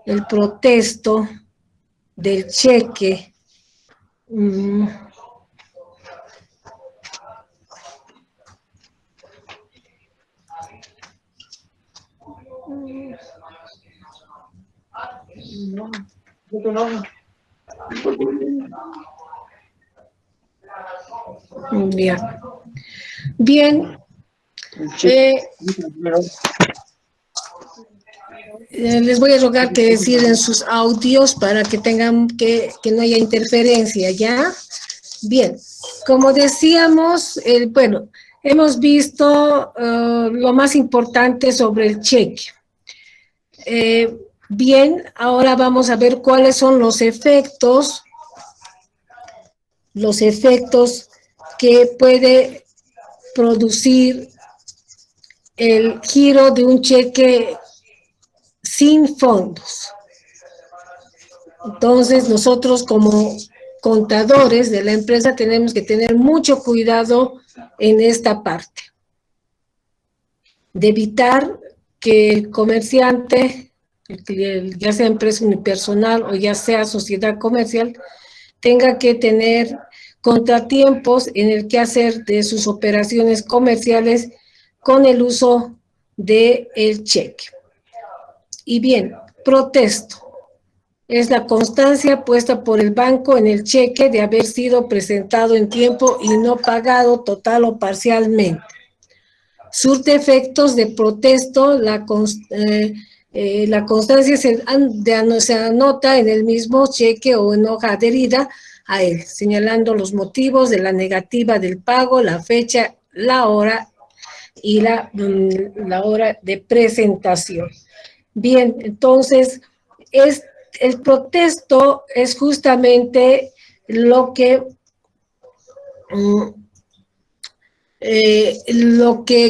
el protesto del cheque. Ya. Bien. Les voy a rogar que cierren sus audios para que tengan que no haya interferencia, ¿ya? Bien, como decíamos, bueno, hemos visto lo más importante sobre el cheque. Bien, ahora vamos a ver cuáles son los efectos que puede producir el giro de un cheque sin fondos. Entonces, nosotros como contadores de la empresa tenemos que tener mucho cuidado en esta parte, de evitar que el comerciante, ya sea empresa unipersonal o ya sea sociedad comercial, tenga que tener contratiempos en el quehacer de sus operaciones comerciales con el uso del cheque. Y bien, protesto. Es la constancia puesta por el banco en el cheque de haber sido presentado en tiempo y no pagado total o parcialmente. Surte efectos de protesto, la constancia se anota en el mismo cheque o en hoja adherida a él, señalando los motivos de la negativa del pago, la fecha, la hora y la hora de presentación. Bien, entonces, el protesto es justamente lo que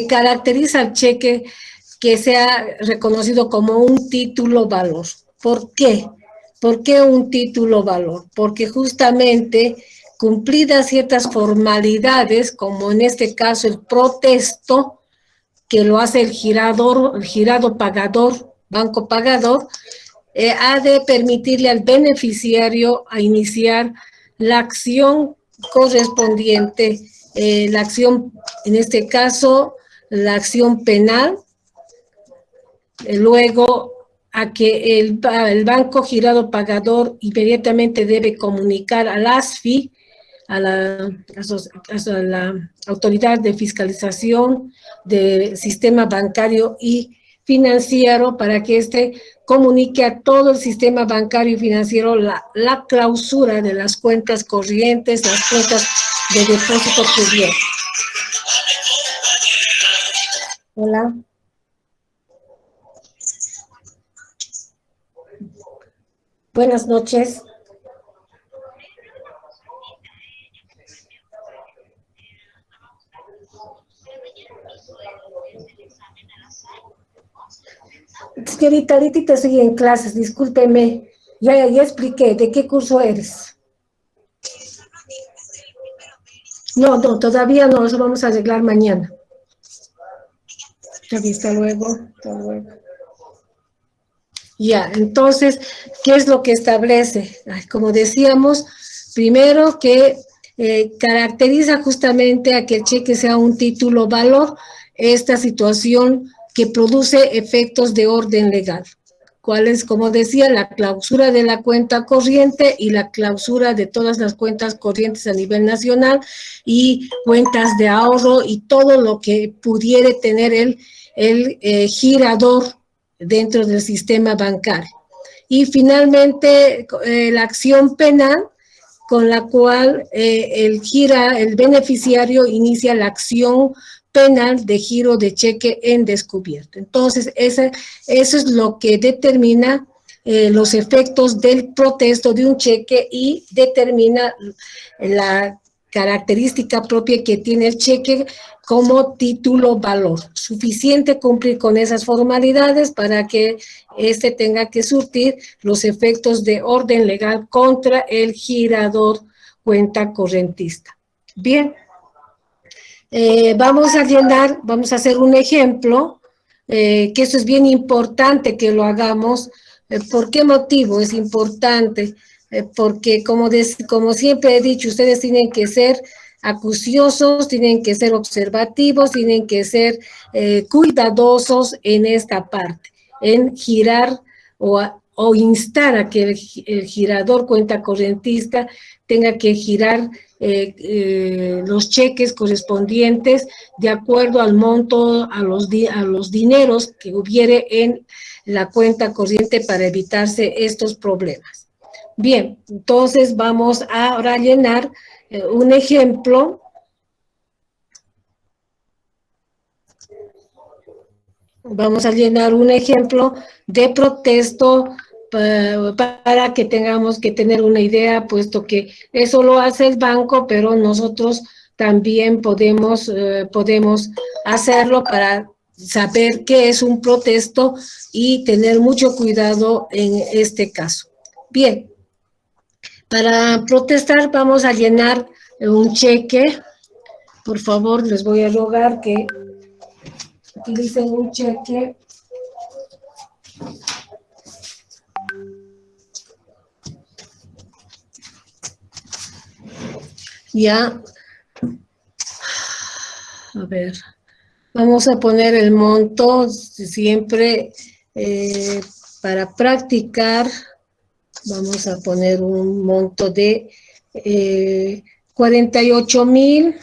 caracteriza al cheque que sea reconocido como un título valor. ¿Por qué? ¿Por qué un título valor? Porque justamente cumplidas ciertas formalidades, como en este caso el protesto, que lo hace el girado pagador, banco pagador, ha de permitirle al beneficiario a iniciar la acción correspondiente, la acción, en este caso, la acción penal, luego a que el banco girado pagador inmediatamente debe comunicar al ASFI, a la Autoridad de Fiscalización del Sistema Bancario y Financiero, para que éste comunique a todo el sistema bancario y financiero la clausura de las cuentas corrientes, las cuentas de depósito cubierto. Hola. Buenas noches. Señorita, ahorita estoy en clases, discúlpeme. Ya expliqué, ¿de qué curso eres? No, todavía no, eso vamos a arreglar mañana. Hasta luego, hasta luego. Ya, entonces, ¿qué es lo que establece? Como decíamos, primero que caracteriza justamente a que el cheque sea un título valor, esta situación que produce efectos de orden legal. ¿Cuál es? Como decía, la clausura de la cuenta corriente y la clausura de todas las cuentas corrientes a nivel nacional y cuentas de ahorro y todo lo que pudiera tener el girador dentro del sistema bancario. Y finalmente, la acción penal con la cual el beneficiario inicia la acción penal de giro de cheque en descubierto. Entonces, eso es lo que determina los efectos del protesto de un cheque y determina la característica propia que tiene el cheque como título valor. Suficiente cumplir con esas formalidades para que este tenga que surtir los efectos de orden legal contra el girador cuenta correntista. Bien, vamos a hacer un ejemplo, que eso es bien importante que lo hagamos, ¿Por qué motivo es importante? Porque como siempre he dicho, ustedes tienen que ser acuciosos, tienen que ser observativos, tienen que ser cuidadosos en esta parte, en girar o instar a que el girador cuentacorrentista tenga que girar los cheques correspondientes de acuerdo al monto, a los dineros que hubiere en la cuenta corriente para evitarse estos problemas. Bien, entonces vamos a ahora llenar un ejemplo. Vamos a llenar un ejemplo de protesto para que tengamos que tener una idea, puesto que eso lo hace el banco, pero nosotros también podemos hacerlo para saber qué es un protesto y tener mucho cuidado en este caso. Bien, para protestar vamos a llenar un cheque. Por favor, les voy a rogar que utilicen un cheque. Ya, a ver, vamos a poner el monto siempre para practicar. Vamos a poner un monto de 48,000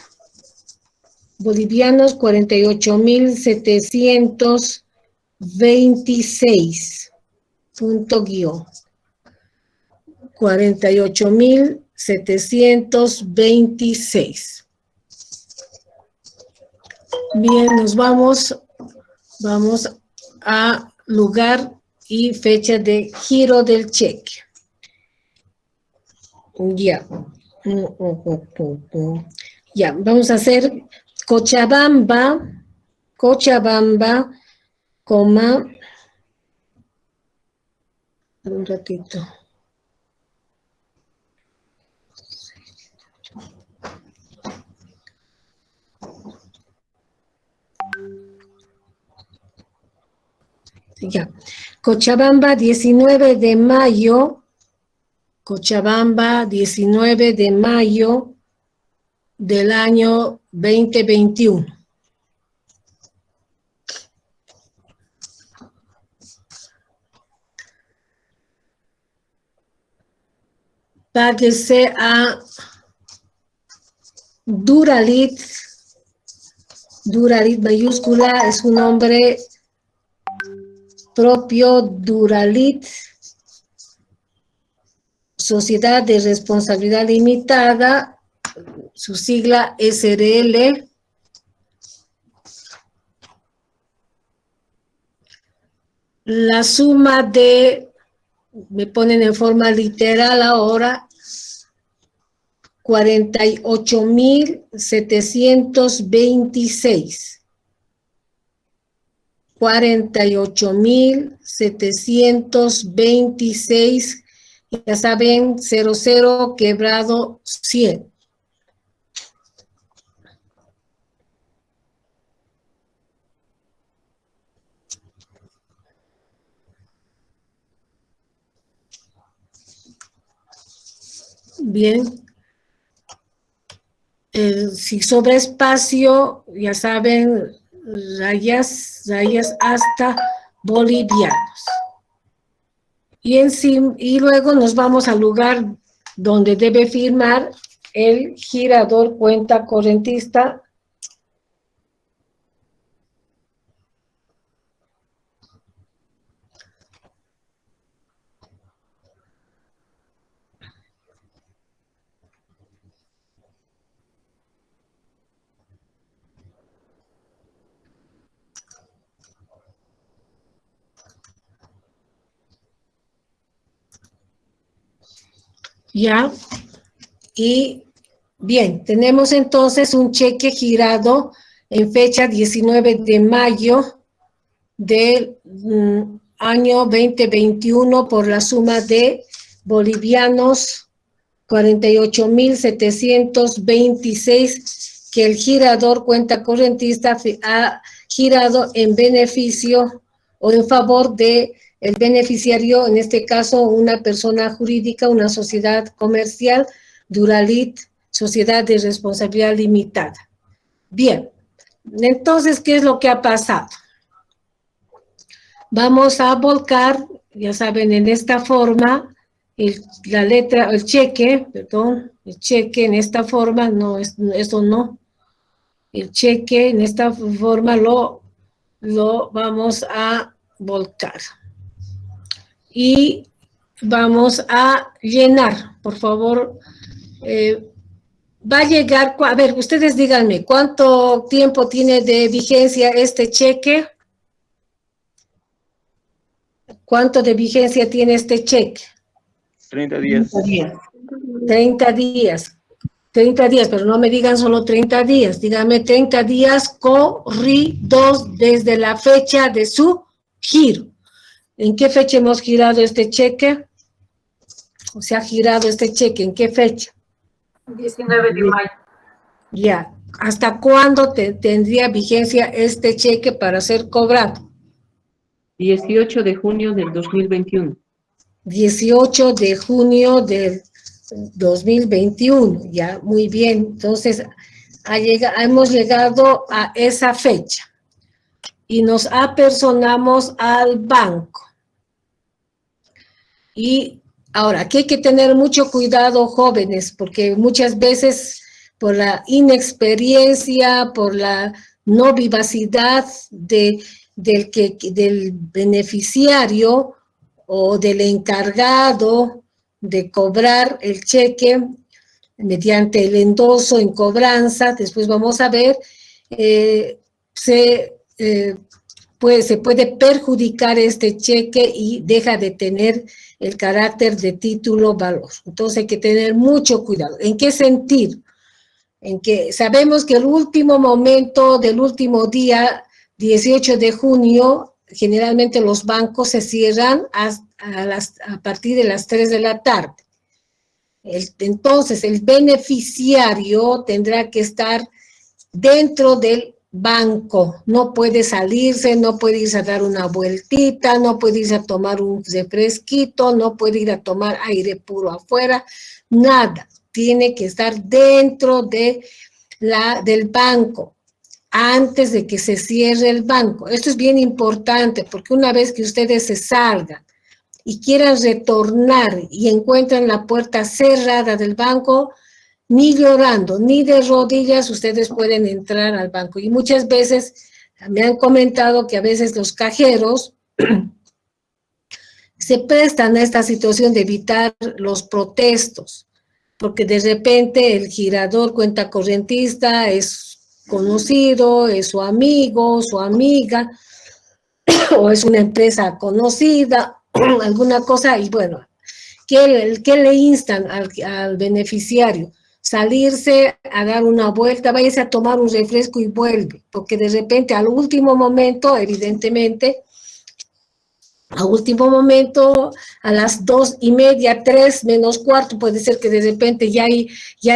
bolivianos, 48,726. Punto guión. 48,726. Bien, nos vamos a lugar y fecha de giro del cheque. Ya. Ya, vamos a hacer Cochabamba, coma, un ratito. Ya, Cochabamba, 19 de mayo, Cochabamba, 19 de mayo del año 2021. Páguese a Duralit mayúscula, es un nombre propio, Duralit, Sociedad de Responsabilidad Limitada, su sigla SRL. La suma de, me ponen en forma literal ahora, 48,726. 48,726. Ya saben, 00 quebrado 100. Bien. Si sobra espacio, ya saben, rayas hasta bolivianos. Y luego nos vamos al lugar donde debe firmar el girador cuenta correntista. Ya, y bien, tenemos entonces un cheque girado en fecha 19 de mayo del año 2021 por la suma de bolivianos 48,726 que el girador cuenta correntista ha girado en beneficio o en favor de El beneficiario, en este caso, una persona jurídica, una sociedad comercial, Duralit, sociedad de responsabilidad limitada. Bien, entonces, ¿qué es lo que ha pasado? Vamos a volcar, ya saben, en esta forma, la letra, el cheque en esta forma, no, eso no. El cheque en esta forma lo vamos a volcar. Y vamos a llenar, por favor. Va a llegar, a ver, ustedes díganme, ¿cuánto tiempo tiene de vigencia este cheque? ¿Cuánto de vigencia tiene este cheque? 30 días. 30 días. 30 días, pero no me digan solo 30 días, díganme 30 días corridos desde la fecha de su giro. ¿En qué fecha hemos girado este cheque? O se ha girado este cheque, ¿en qué fecha? 19 de mayo. Ya. ¿Hasta cuándo tendría vigencia este cheque para ser cobrado? 18 de junio del 2021. 18 de junio del 2021, ya, muy bien. Entonces, hemos llegado a esa fecha y nos apersonamos al banco. Y ahora, aquí hay que tener mucho cuidado, jóvenes, porque muchas veces por la inexperiencia, por la no vivacidad del beneficiario o del encargado de cobrar el cheque mediante el endoso en cobranza, después vamos a ver, se puede perjudicar este cheque y deja de tener el carácter de título valor. Entonces hay que tener mucho cuidado. ¿En qué sentido? En que sabemos que el último momento del último día, 18 de junio, generalmente los bancos se cierran a partir de las 3 de la tarde. Entonces, el beneficiario tendrá que estar dentro del banco, no puede salirse, no puede irse a dar una vueltita, no puede irse a tomar un refresquito, no puede ir a tomar aire puro afuera, nada, tiene que estar dentro del banco antes de que se cierre el banco. Esto es bien importante porque una vez que ustedes se salgan y quieran retornar y encuentran la puerta cerrada del banco, ni llorando, ni de rodillas, ustedes pueden entrar al banco. Y muchas veces me han comentado que a veces los cajeros se prestan a esta situación de evitar los protestos, porque de repente el girador cuenta corrientista es conocido, es su amigo, su amiga, o es una empresa conocida, alguna cosa, y bueno, ¿qué le instan al beneficiario? Salirse a dar una vuelta, váyase a tomar un refresco y vuelve, porque de repente al último momento, evidentemente, a último momento, a las 2:30, 3 menos cuarto, puede ser que de repente ya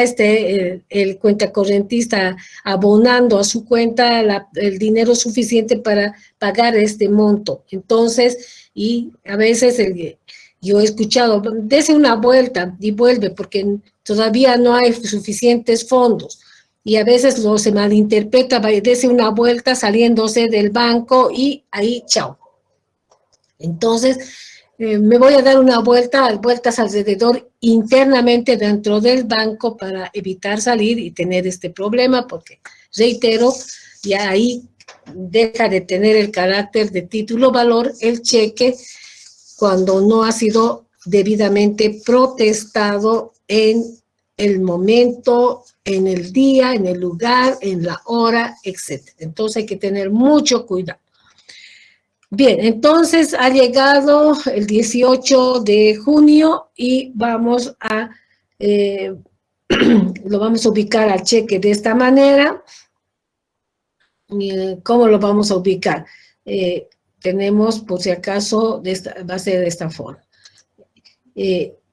esté el cuentacorrentista abonando a su cuenta el dinero suficiente para pagar este monto. Entonces, y a veces yo he escuchado, dese una vuelta y vuelve, porque todavía no hay suficientes fondos. Y a veces se malinterpreta, dese una vuelta saliéndose del banco y ahí, chao. Entonces, me voy a dar vueltas alrededor internamente dentro del banco para evitar salir y tener este problema, porque, reitero, ya ahí deja de tener el carácter de título valor el cheque cuando no ha sido debidamente protestado en el momento, en el día, en el lugar, en la hora, etc. Entonces hay que tener mucho cuidado. Bien, entonces ha llegado el 18 de junio y vamos lo vamos a ubicar al cheque de esta manera. ¿Cómo lo vamos a ubicar? Tenemos, por si acaso, va a ser de esta forma.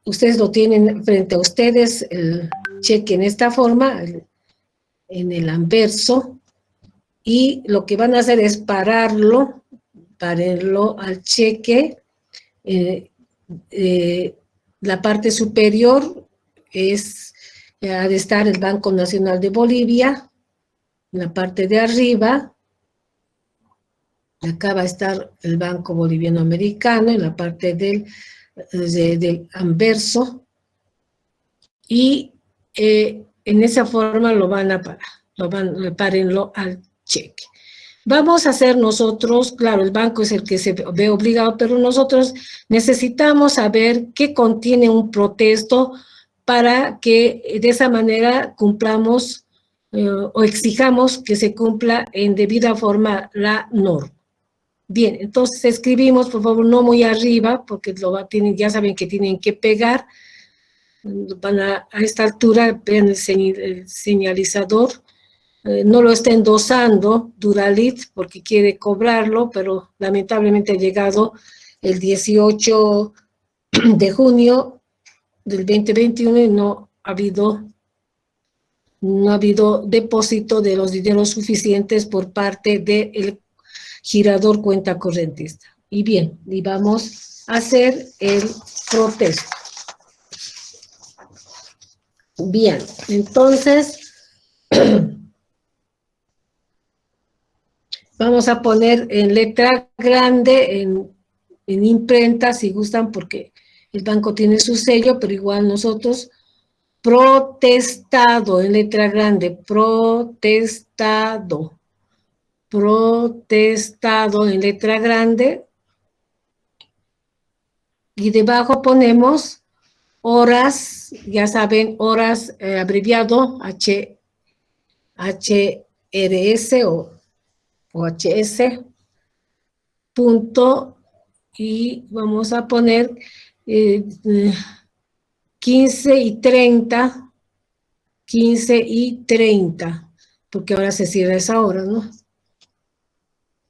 Ustedes lo tienen frente a ustedes, el cheque en esta forma, en el anverso, y lo que van a hacer es pararlo al cheque La parte superior ha de estar el Banco Nacional de Bolivia, en la parte de arriba, acá va a estar el Banco Boliviano Americano, en la parte del anverso, y en esa forma lo van a parar, repárenlo al cheque. Vamos a hacer nosotros, claro, el banco es el que se ve obligado, pero nosotros necesitamos saber qué contiene un protesto para que de esa manera cumplamos o exijamos que se cumpla en debida forma la norma. Bien, entonces escribimos, por favor, no muy arriba, porque ya saben que tienen que pegar. Van a esta altura, vean el señalizador. No lo está endosando Duralit porque quiere cobrarlo, pero lamentablemente ha llegado el 18 de junio del 2021 y no ha habido depósito de los dineros suficientes por parte del girador cuenta correntista. Y bien, y vamos a hacer el protesto. Bien, entonces vamos a poner en letra grande, en imprenta, si gustan, porque el banco tiene su sello, pero igual nosotros, protestado, en letra grande, protestado en letra grande, y debajo ponemos horas, ya saben, horas abreviado, HRS o HS, punto, y vamos a poner 15 y 30, porque ahora se cierra esa hora, ¿no?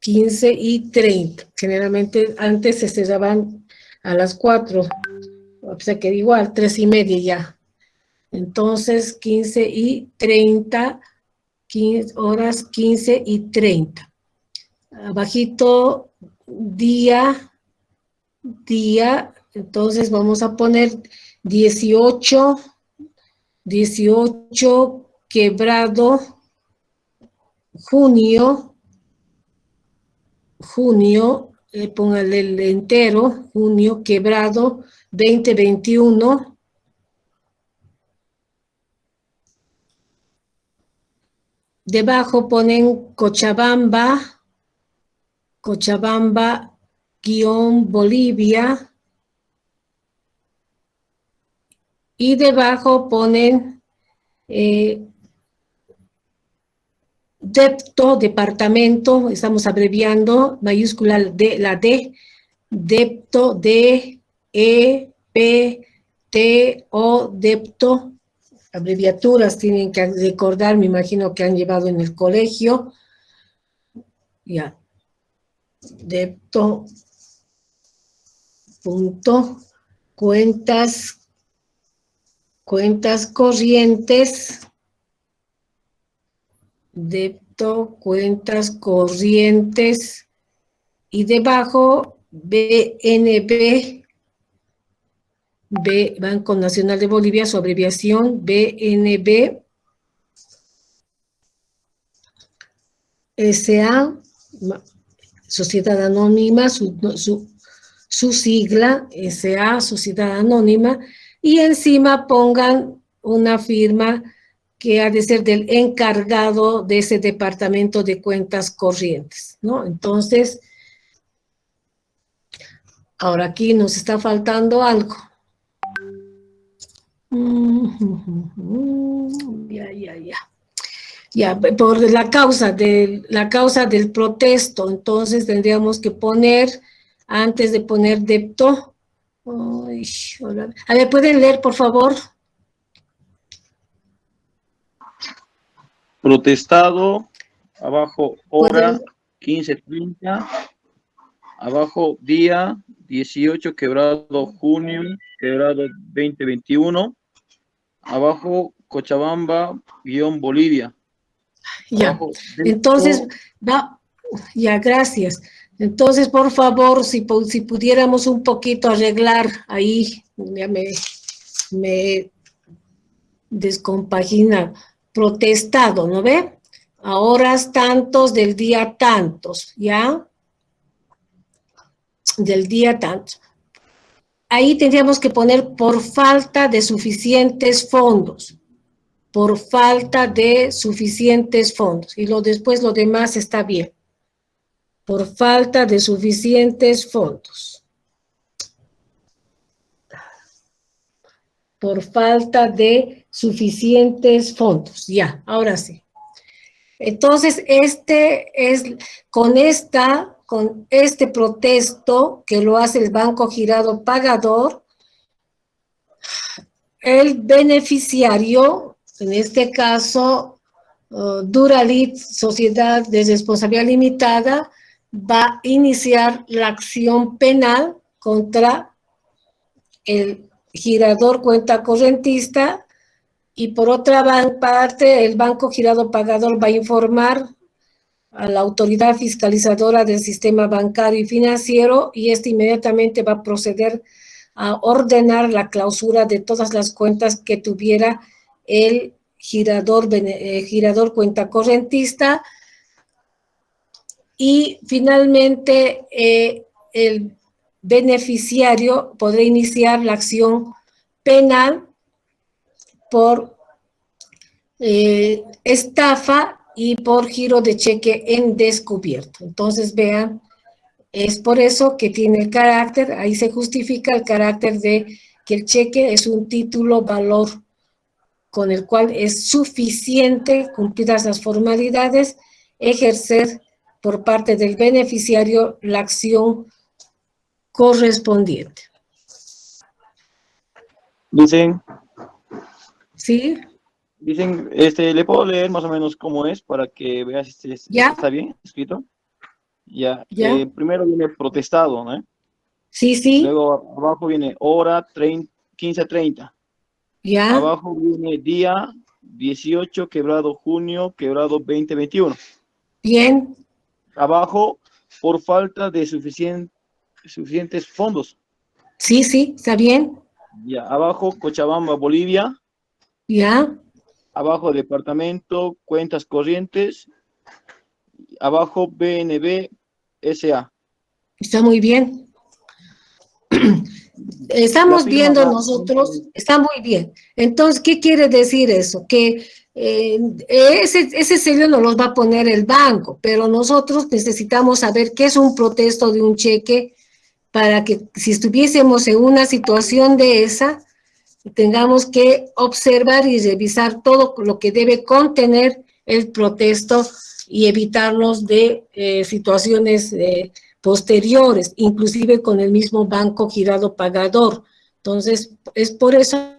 15 y 30, generalmente antes se cerraban a las 4, o sea que igual, 3:30 ya. Entonces, 15 y 30, 15 y 30. Abajito, día, entonces vamos a poner 18 quebrado, junio, póngale el entero, junio quebrado, 2021. Debajo ponen Cochabamba-Bolivia. Y debajo ponen depto, departamento, estamos abreviando, mayúscula la D, depto, D-E-P-T-O, depto, abreviaturas tienen que recordar, me imagino que han llevado en el colegio, ya, depto, punto, cuentas corrientes, depto, cuentas corrientes, y debajo BNB, Banco Nacional de Bolivia, su abreviación BNB, SA, Sociedad Anónima, su sigla, SA, Sociedad Anónima, y encima pongan una firma que ha de ser del encargado de ese departamento de cuentas corrientes, ¿no? Entonces, ahora aquí nos está faltando algo. Ya, por la causa del protesto, entonces tendríamos que poner, antes de poner depto, a ver, ¿pueden leer, por favor? Protestado, abajo hora, ¿Pueden? 15:30, abajo día, 18 quebrado junio, quebrado 2021, abajo Cochabamba, Bolivia. Ya, Abajo, entonces, ya, gracias. Entonces, por favor, si pudiéramos un poquito arreglar ahí, ya me descompagina, protestado, ¿no ve? A horas tantos del día tantos, ¿ya? Del día tantos. Ahí tendríamos que poner por falta de suficientes fondos. Por falta de suficientes fondos. Y después lo demás está bien. Por falta de suficientes fondos. Por falta de suficientes fondos. Ya, ahora sí. Entonces, con este protesto que lo hace el Banco Girado Pagador, el beneficiario, en este caso, Duralit, Sociedad de Responsabilidad Limitada, va a iniciar la acción penal contra el girador cuenta correntista y por otra parte el Banco Girado Pagador va a informar a la autoridad fiscalizadora del sistema bancario y financiero y inmediatamente va a proceder a ordenar la clausura de todas las cuentas que tuviera el girador cuenta correntista y finalmente el beneficiario podrá iniciar la acción penal por estafa y por giro de cheque en descubierto. Entonces, vean, es por eso que tiene el carácter, ahí se justifica el carácter de que el cheque es un título valor con el cual es suficiente, cumplidas las formalidades, ejercer por parte del beneficiario la acción correspondiente. Dicen, ¿Sí? ¿le puedo leer más o menos cómo es para que veas si ¿Ya? está bien escrito? Ya, ¿Ya? primero viene protestado, ¿no? Sí, sí. Luego abajo viene hora 15:30. ¿Ya? Abajo viene día 18, quebrado junio, quebrado 2021. Bien. Abajo, por falta de suficientes fondos. Sí, sí, está bien. Ya, abajo, Cochabamba, Bolivia. ¿Ya? Abajo, departamento, cuentas corrientes. Abajo, BNB, SA. Está muy bien. La Estamos firma viendo va. nosotros, está muy bien. Entonces, ¿qué quiere decir eso? Que ese sello no los va a poner el banco, pero nosotros necesitamos saber qué es un protesto de un cheque para que si estuviésemos en una situación de esa, tengamos que observar y revisar todo lo que debe contener el protesto y evitarnos de situaciones posteriores, inclusive con el mismo banco girado pagador. Entonces, es por eso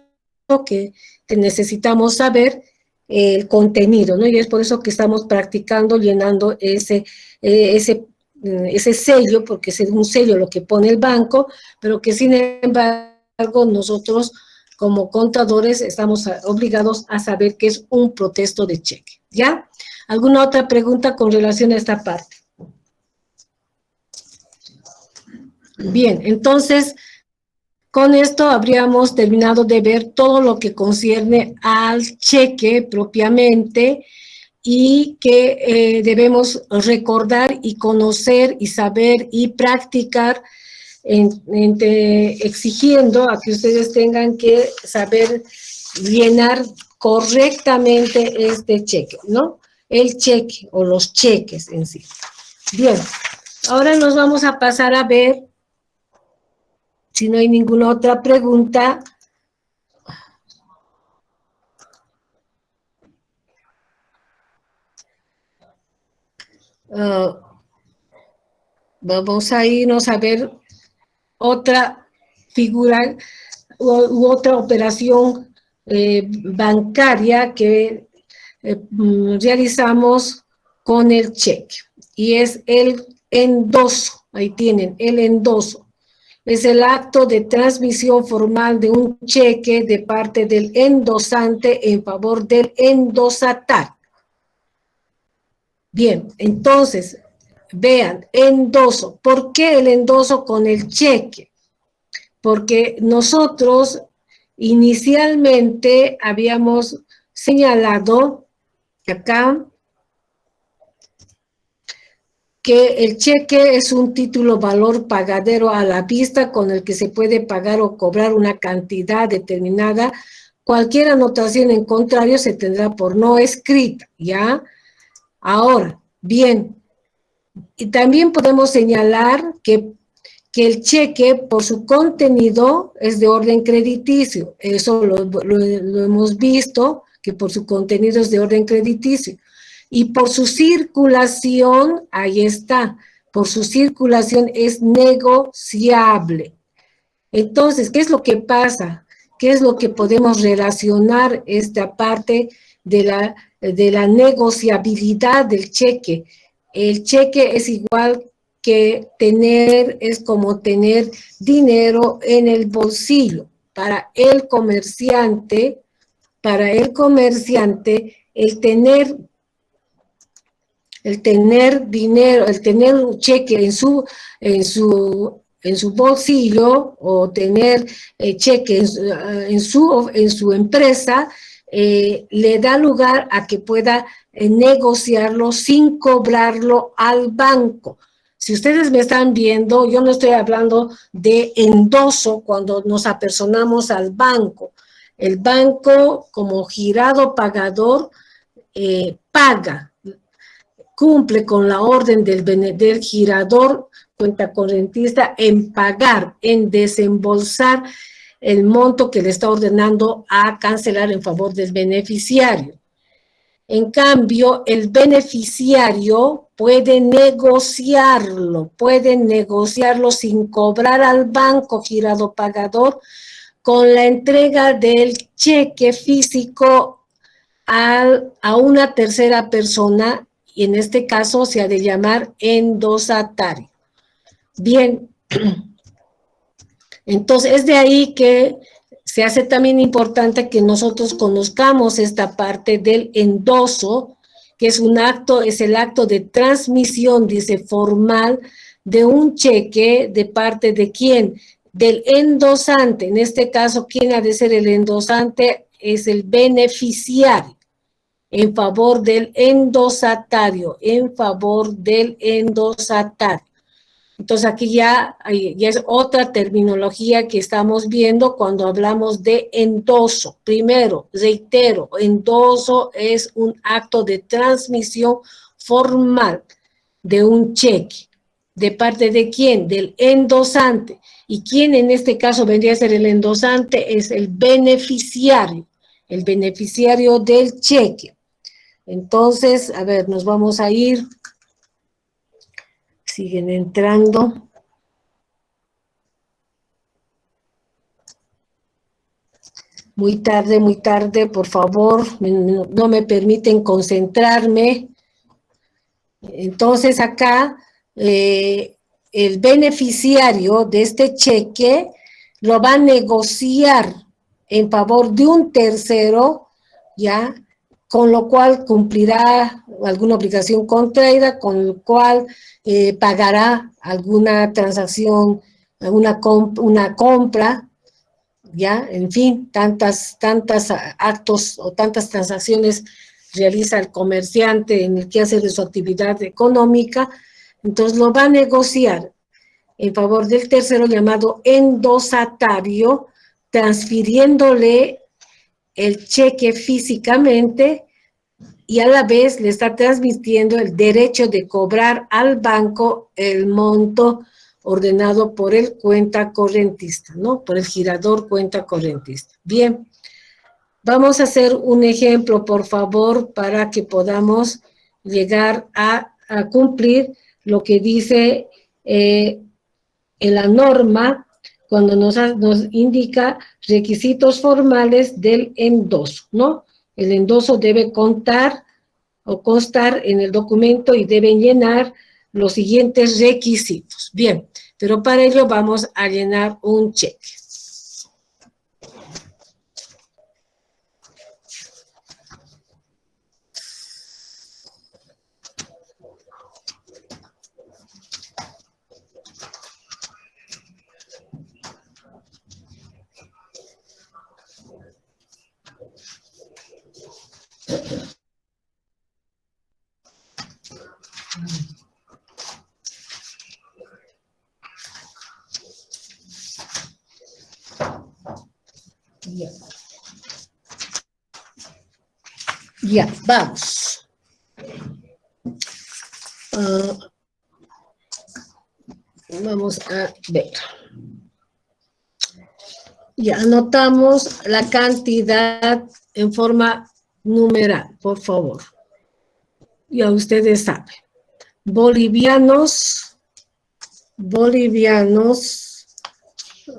que necesitamos saber el contenido, ¿no? Y es por eso que estamos practicando, llenando ese sello, porque es un sello lo que pone el banco, pero que sin embargo nosotros como contadores estamos obligados a saber qué es un protesto de cheque, ¿ya? ¿Alguna otra pregunta con relación a esta parte? Bien, entonces, con esto habríamos terminado de ver todo lo que concierne al cheque propiamente y que debemos recordar y conocer y saber y practicar exigiendo a que ustedes tengan que saber llenar correctamente este cheque, ¿no? El cheque o los cheques en sí. Bien, ahora nos vamos a pasar a ver, si no hay ninguna otra pregunta, vamos a irnos a ver otra figura u otra operación bancaria que realizamos con el cheque y es el endoso. Ahí tienen el endoso. Es el acto de transmisión formal de un cheque de parte del endosante en favor del endosatario. Bien, entonces, vean, endoso. ¿Por qué el endoso con el cheque? Porque nosotros inicialmente habíamos señalado acá que el cheque es un título valor pagadero a la vista con el que se puede pagar o cobrar una cantidad determinada. Cualquier anotación en contrario se tendrá por no escrita, ¿ya? Ahora, bien, y también podemos señalar que el cheque por su contenido es de orden crediticio. Eso lo hemos visto, que por su contenido es de orden crediticio. Y por su circulación, ahí está, por su circulación es negociable. Entonces, ¿qué es lo que pasa? ¿Qué es lo que podemos relacionar esta parte de la negociabilidad del cheque? El cheque es igual que tener, es como tener dinero en el bolsillo. Para el comerciante, el tener dinero, el tener un cheque en su bolsillo o tener cheque en su empresa, le da lugar a que pueda negociarlo sin cobrarlo al banco. Si ustedes me están viendo, yo no estoy hablando de endoso cuando nos apersonamos al banco. El banco, como girado pagador, paga, cumple con la orden del girador cuenta corrientista en pagar, en desembolsar el monto que le está ordenando a cancelar en favor del beneficiario. En cambio, el beneficiario puede negociarlo sin cobrar al banco girado pagador con la entrega del cheque físico a una tercera persona, y en este caso se ha de llamar endosatario. Bien, entonces es de ahí que se hace también importante que nosotros conozcamos esta parte del endoso, que es el acto de transmisión, dice, formal de un cheque de parte de quién, del endosante. En este caso, ¿quién ha de ser el endosante? Es el beneficiario, en favor del endosatario, en favor del endosatario. Entonces aquí ya es otra terminología que estamos viendo cuando hablamos de endoso. Primero, reitero, endoso es un acto de transmisión formal de un cheque. ¿De parte de quién? Del endosante. ¿Y quién en este caso vendría a ser el endosante? Es el beneficiario del cheque. Entonces, a ver, nos vamos a ir. Siguen entrando. Muy tarde, por favor, no me permiten concentrarme. Entonces, acá, el beneficiario de este cheque lo va a negociar en favor de un tercero, ¿ya? Con lo cual cumplirá alguna obligación contraída, con lo cual pagará alguna transacción, una compra, ¿ya? En fin, tantas actos o tantas transacciones realiza el comerciante en el quehacer de su actividad económica, entonces lo va a negociar en favor del tercero llamado endosatario, transfiriéndole el cheque físicamente y a la vez le está transmitiendo el derecho de cobrar al banco el monto ordenado por el cuenta correntista, ¿no? Por el girador cuenta correntista. Bien, vamos a hacer un ejemplo, por favor, para que podamos llegar a cumplir lo que dice en la norma cuando nos indica requisitos formales del endoso, ¿no? El endoso debe contar o constar en el documento y deben llenar los siguientes requisitos. Bien, pero para ello vamos a llenar un cheque. Ya. Ya, vamos. Vamos a ver. Ya anotamos la cantidad en forma numeral, por favor. Ya ustedes saben. Bolivianos,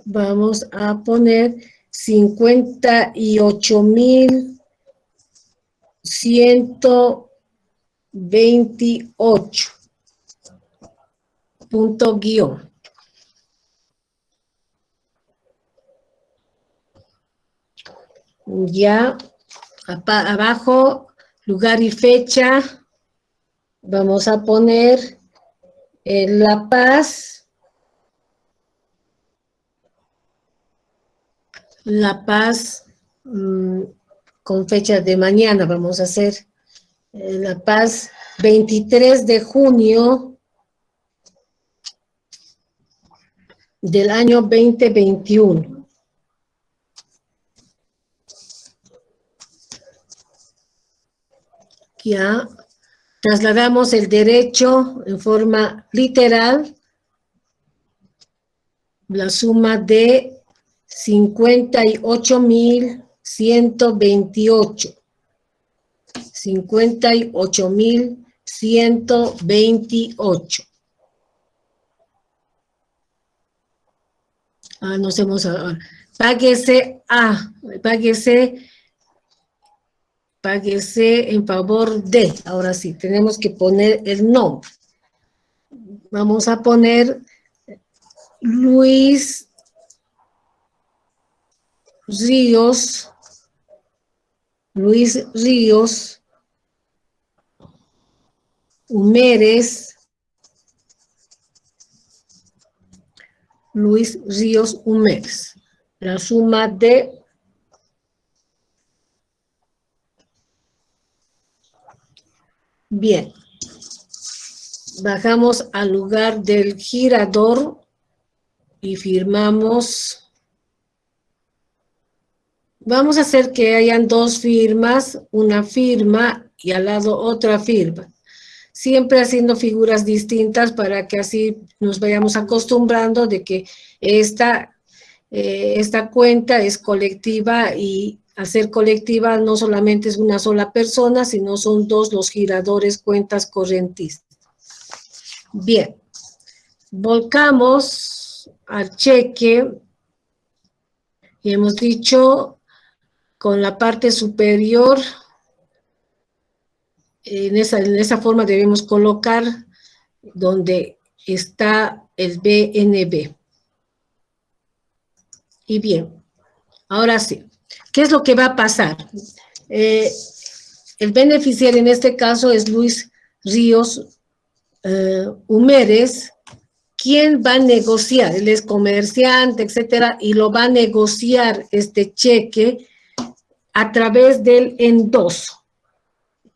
vamos a poner 58.128. Punto guión. Ya, abajo, lugar y fecha, vamos a poner La Paz, con fecha de mañana, vamos a hacer La Paz, 23 de junio del año 2021. Ya trasladamos el derecho en forma literal, la suma de 58.128. 58.128. Nos hemos... Páguese en favor de, ahora sí, tenemos que poner el nombre. Vamos a poner Luis Ríos Humérez, la suma de bien. Bajamos al lugar del girador y firmamos. Vamos a hacer que hayan dos firmas, una firma y al lado otra firma. Siempre haciendo figuras distintas para que así nos vayamos acostumbrando de que esta cuenta es colectiva, y al ser colectiva no solamente es una sola persona, sino son dos los giradores cuentas correntistas. Bien, volcamos al cheque y hemos dicho con la parte superior, en esa forma debemos colocar donde está el BNB. Y bien, ahora sí, ¿qué es lo que va a pasar? El beneficiario en este caso es Luis Ríos Humérez, quien va a negociar, él es comerciante, etcétera, y lo va a negociar este cheque a través del endoso.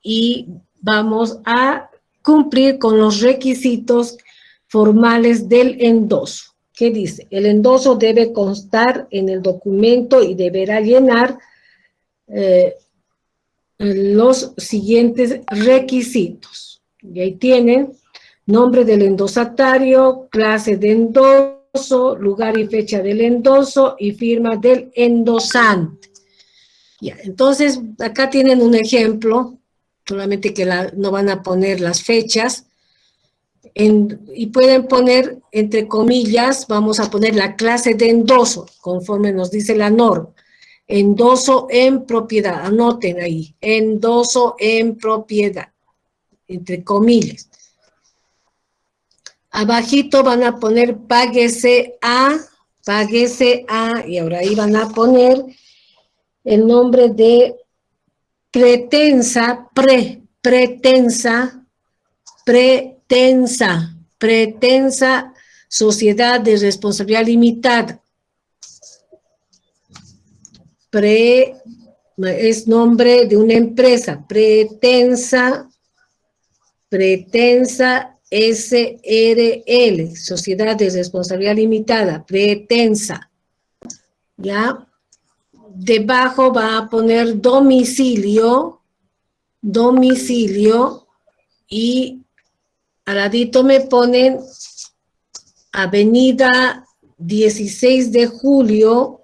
Y vamos a cumplir con los requisitos formales del endoso. ¿Qué dice? El endoso debe constar en el documento y deberá llenar los siguientes requisitos. Y ahí tienen nombre del endosatario, clase de endoso, lugar y fecha del endoso y firma del endosante. Ya, entonces, acá tienen un ejemplo, solamente que no van a poner las fechas, y pueden poner, entre comillas, vamos a poner la clase de endoso, conforme nos dice la norma. Endoso en propiedad, anoten ahí, endoso en propiedad, entre comillas. Abajito van a poner páguese a, y ahora ahí van a poner el nombre de pretensa sociedad de responsabilidad limitada. Es nombre de una empresa, pretensa SRL, sociedad de responsabilidad limitada, pretensa. ¿Ya? debajo va a poner domicilio, y al ladito me ponen Avenida 16 de Julio,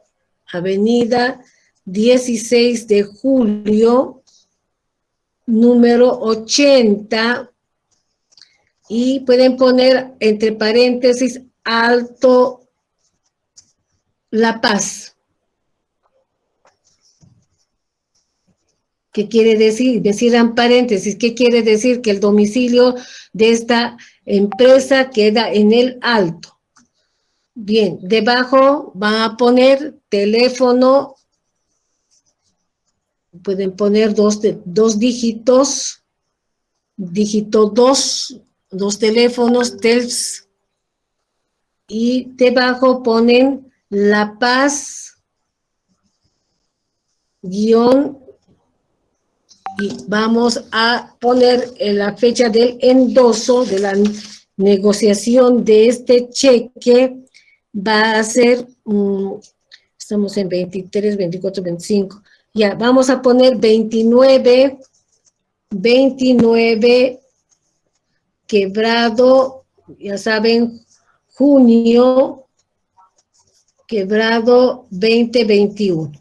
Avenida 16 de Julio, número 80, y pueden poner entre paréntesis Alto La Paz. ¿Qué quiere decir? Me cierran paréntesis. ¿Qué quiere decir? Que el domicilio de esta empresa queda en el Alto. Bien, debajo van a poner teléfono, pueden poner dos dígitos, dígito 2, dos teléfonos, TELS, y debajo ponen La Paz, guión, y vamos a poner la fecha del endoso de la negociación de este cheque. Va a ser, estamos en 23, 24, 25, ya, vamos a poner 29, Quebrado, ya saben, junio, Quebrado 2021.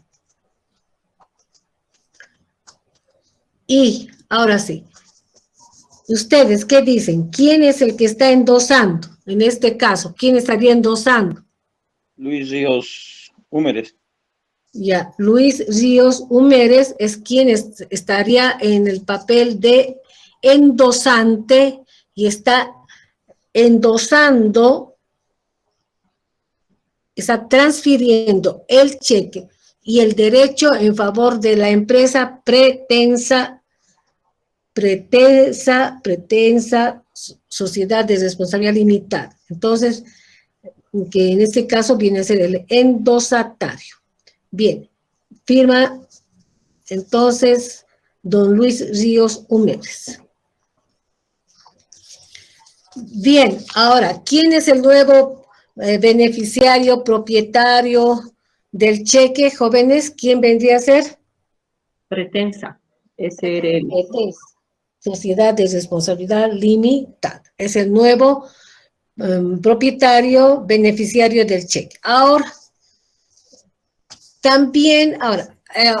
Y ahora sí, ¿ustedes qué dicen? ¿Quién es el que está endosando? En este caso, ¿quién estaría endosando? Luis Ríos Húmeres. Ya, Luis Ríos Húmeres es quien estaría en el papel de endosante y está endosando, está transfiriendo el cheque y el derecho en favor de la empresa pretensa sociedad de responsabilidad limitada. Entonces, que en este caso viene a ser el endosatario. Bien, firma entonces don Luis Ríos Húmeres. Bien, ahora, ¿quién es el nuevo beneficiario, propietario del cheque, jóvenes? ¿Quién vendría a ser? Pretensa, SRL. Sociedad de responsabilidad limitada. Es el nuevo propietario, beneficiario del cheque. Ahora, también,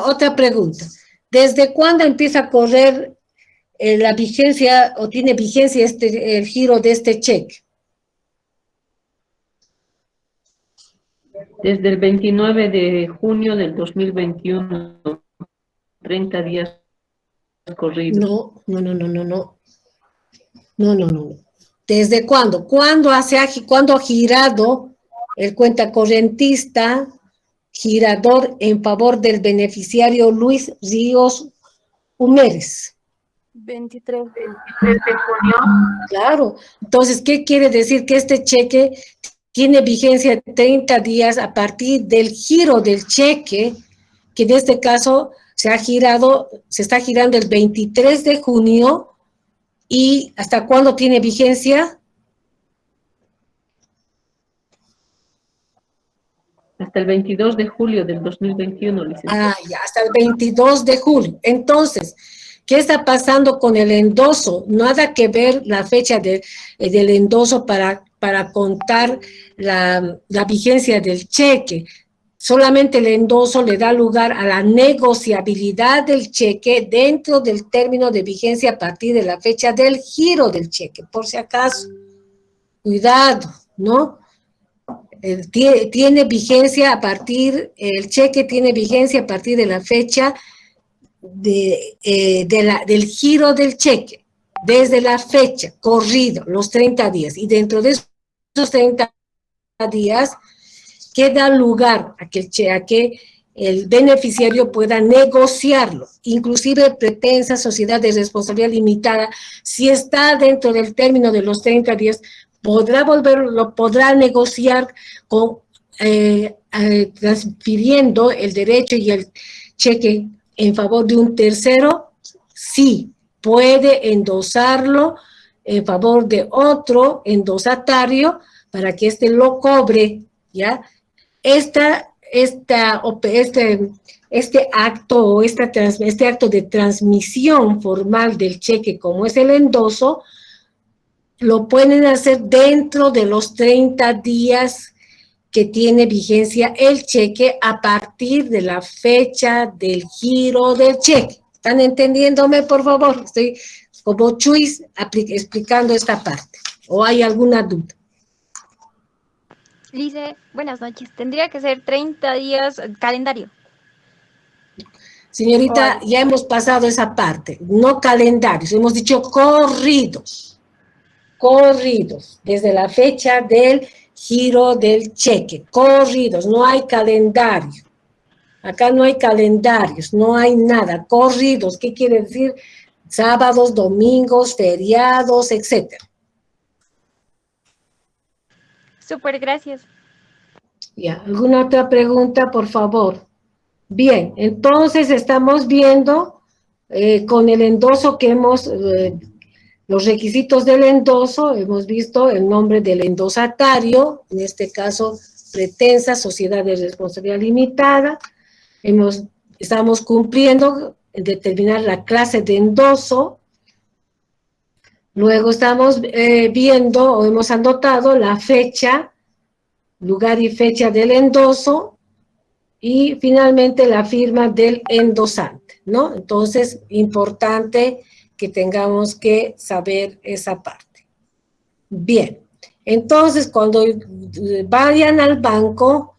otra pregunta. ¿Desde cuándo empieza a correr la vigencia o tiene vigencia el giro de este cheque? Desde el 29 de junio del 2021, 30 días corridos. No. ¿Desde cuándo? ¿Cuándo ha girado el cuentacorrentista girador en favor del beneficiario Luis Ríos Húmeres? 23 de junio. Claro. Entonces, ¿qué quiere decir? Que este cheque tiene vigencia de 30 días a partir del giro del cheque, que en este caso se está girando el 23 de junio, ¿y hasta cuándo tiene vigencia? Hasta el 22 de julio del 2021, licenciada. Ya, hasta el 22 de julio. Entonces, ¿qué está pasando con el endoso? Nada que ver la fecha del endoso para contar la vigencia del cheque. Solamente el endoso le da lugar a la negociabilidad del cheque dentro del término de vigencia a partir de la fecha del giro del cheque, por si acaso. Cuidado, ¿no? Tiene vigencia el cheque tiene vigencia a partir de la fecha del giro del cheque, desde la fecha, corrido, los 30 días, y dentro de esos 30 días queda lugar a que el beneficiario pueda negociarlo, inclusive pretensa sociedad de responsabilidad limitada, si está dentro del término de los 30 días, podrá negociar transfiriendo el derecho y el cheque en favor de un tercero. Sí, puede endosarlo en favor de otro endosatario para que éste lo cobre, ¿ya? este acto o este acto de transmisión formal del cheque, como es el endoso, lo pueden hacer dentro de los 30 días que tiene vigencia el cheque a partir de la fecha del giro del cheque. ¿Están entendiéndome, por favor? Estoy como Chuis explicando esta parte. ¿O hay alguna duda? Lice, buenas noches. Tendría que ser 30 días calendario. Señorita, ya hemos pasado esa parte. No calendarios, hemos dicho corridos. Corridos, desde la fecha del giro del cheque. Corridos, no hay calendario. Acá no hay calendarios, no hay nada. Corridos, ¿qué quiere decir? Sábados, domingos, feriados, etcétera. Súper, gracias. Ya, ¿alguna otra pregunta, por favor? Bien, entonces estamos viendo con el endoso que los requisitos del endoso, hemos visto el nombre del endosatario, en este caso, pretensa, sociedad de responsabilidad limitada. Estamos cumpliendo en determinar la clase de endoso. Luego estamos viendo o hemos anotado la fecha, lugar y fecha del endoso, y finalmente la firma del endosante, ¿no? Entonces, importante que tengamos que saber esa parte. Bien, entonces cuando vayan al banco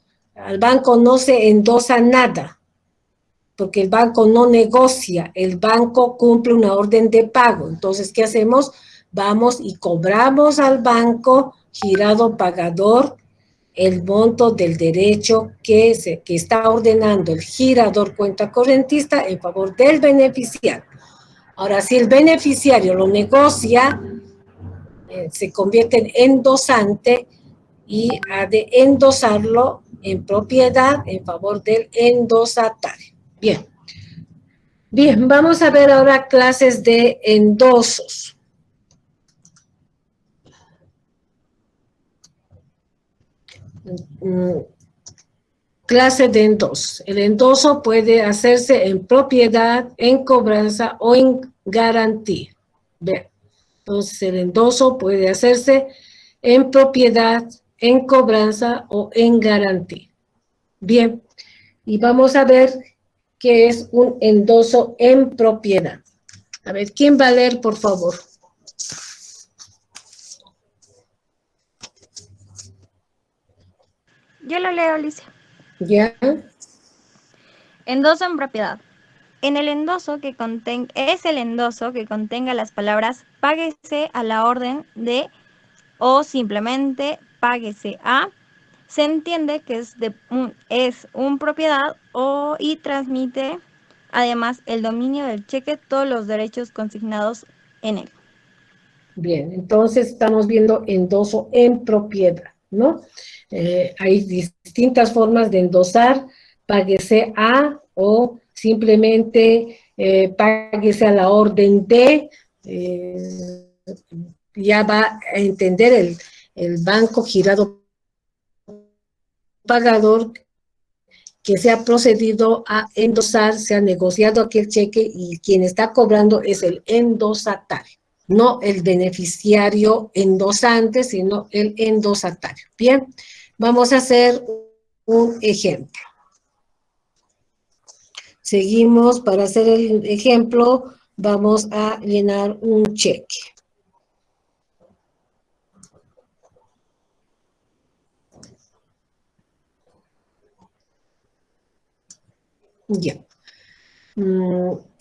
no se endosa nada, porque el banco no negocia, el banco cumple una orden de pago. Entonces, ¿qué hacemos? Vamos y cobramos al banco girado pagador el monto del derecho que está ordenando el girador cuenta correntista en favor del beneficiario. Ahora, si el beneficiario lo negocia, se convierte en endosante y ha de endosarlo en propiedad en favor del endosatario. Bien. Bien, vamos a ver ahora clases de endosos. Clase de endoso. El endoso puede hacerse en propiedad, en cobranza o en garantía. Bien. Entonces, el endoso puede hacerse en propiedad, en cobranza o en garantía. Bien. Y vamos a ver qué es un endoso en propiedad. A ver, ¿quién va a leer, por favor? Yo lo leo, Alicia. ¿Ya? Endoso en propiedad. En el endoso es el endoso que contenga las palabras páguese a la orden de o simplemente páguese a. Se entiende que es un propiedad y transmite además el dominio del cheque, todos los derechos consignados en él. Bien, entonces estamos viendo endoso en propiedad, ¿no? Hay distintas formas de endosar, páguese a o simplemente páguese a la orden de, ya va a entender el banco girado pagador que se ha procedido a endosar, se ha negociado aquel cheque y quien está cobrando es el endosatario. No el beneficiario endosante, sino el endosatario. Bien, vamos a hacer un ejemplo. Seguimos, para hacer el ejemplo, vamos a llenar un cheque. Ya.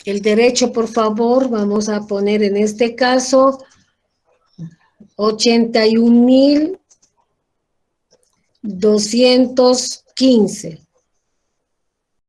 El derecho, por favor, vamos a poner en este caso 81,215.